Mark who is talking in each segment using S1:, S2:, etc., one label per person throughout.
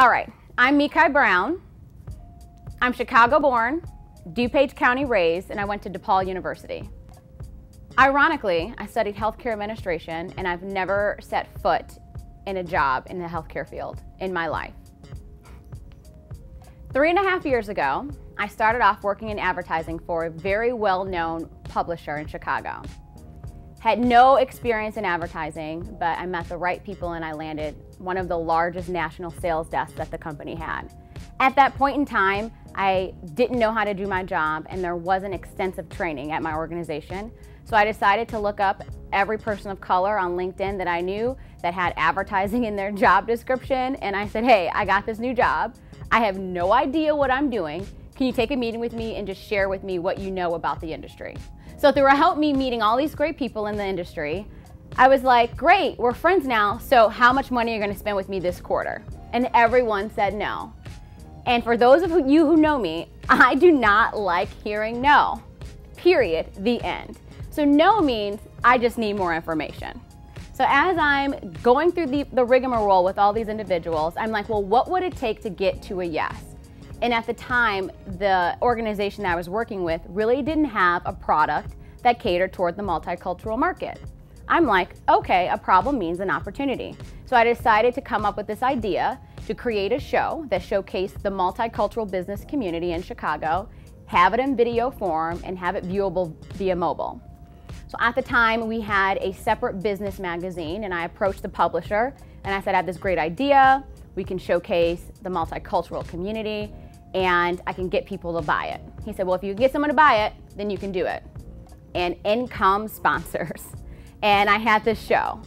S1: All right, I'm Micae Brown. I'm Chicago born, DuPage County raised, and I went to DePaul University. Ironically, I studied healthcare administration, and I've never set foot in a job in the healthcare field in my life. 3.5 years ago, I started off working in advertising for a very well-known publisher in Chicago. Had no experience in advertising, but I met the right people and I landed one of the largest national sales desks that the company had. At that point in time, I didn't know how to do my job and there wasn't extensive training at my organization. So I decided to look up every person of color on LinkedIn that I knew that had advertising in their job description. And I said, hey, I got this new job. I have no idea what I'm doing. Can you take a meeting with me and just share with me what you know about the industry? So throughout me meeting all these great people in the industry, I was like, great, we're friends now, so how much money are you gonna spend with me this quarter? And everyone said no. And for those of you who know me, I do not like hearing no, period, the end. So no means I just need more information. So as I'm going through the rigmarole with all these individuals, I'm like, well, what would it take to get to a yes? And at the time, the organization that I was working with really didn't have a product that catered toward the multicultural market. I'm like, okay, a problem means an opportunity. So I decided to come up with this idea to create a show that showcased the multicultural business community in Chicago, have it in video form, and have it viewable via mobile. So at the time, we had a separate business magazine, and I approached the publisher, and I said, I have this great idea. We can showcase the multicultural community, and I can get people to buy it. He said, well, if you get someone to buy it, then you can do it. And in come sponsors. And I had this show,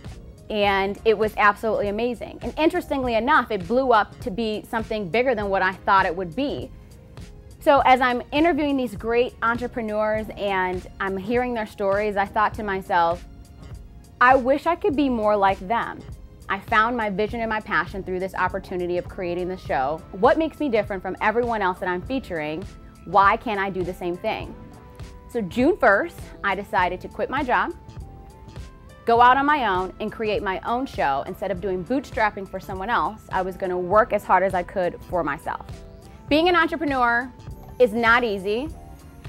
S1: and it was absolutely amazing. And interestingly enough, it blew up to be something bigger than what I thought it would be. So as I'm interviewing these great entrepreneurs and I'm hearing their stories, I thought to myself, I wish I could be more like them. I found my vision and my passion through this opportunity of creating the show. What makes me different from everyone else that I'm featuring? Why can't I do the same thing? So June 1st, I decided to quit my job, go out on my own and create my own show. Instead of doing bootstrapping for someone else, I was gonna work as hard as I could for myself. Being an entrepreneur is not easy.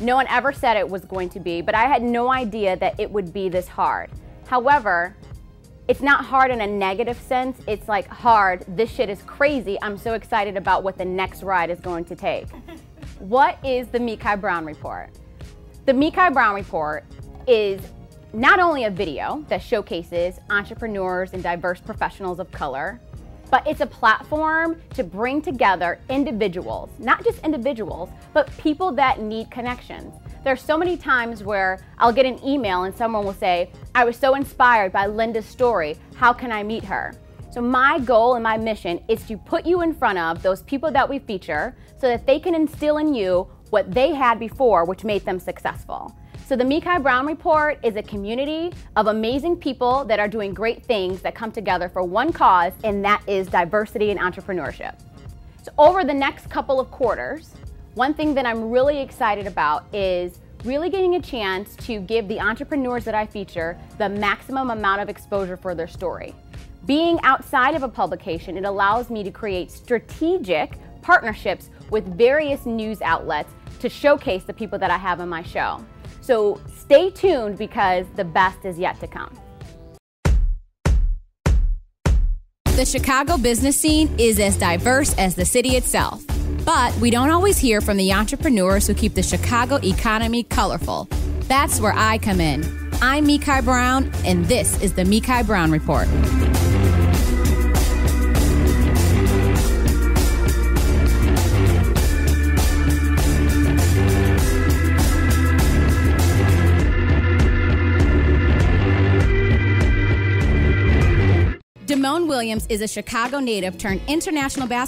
S1: No one ever said it was going to be, but I had no idea that it would be this hard. However, it's not hard in a negative sense. It's like hard, this shit is crazy. I'm so excited about what the next ride is going to take. What is the Micae Brown Report? The Micae Brown Report is not only a video that showcases entrepreneurs and diverse professionals of color, but it's a platform to bring together individuals, not just individuals, but people that need connections. There's so many times where I'll get an email and someone will say, I was so inspired by Linda's story, how can I meet her? So my goal and my mission is to put you in front of those people that we feature so that they can instill in you what they had before, which made them successful. So the Micae Brown Report is a community of amazing people that are doing great things that come together for one cause, and that is diversity and entrepreneurship. So over the next couple of quarters, one thing that I'm really excited about is really getting a chance to give the entrepreneurs that I feature the maximum amount of exposure for their story. Being outside of a publication, it allows me to create strategic partnerships with various news outlets to showcase the people that I have on my show. So stay tuned because the best is yet to come.
S2: The Chicago business scene is as diverse as the city itself. But we don't always hear from the entrepreneurs who keep the Chicago economy colorful. That's where I come in. I'm Micae Brown, and this is the Micae Brown Report. Damone Williams is a Chicago native turned international basketball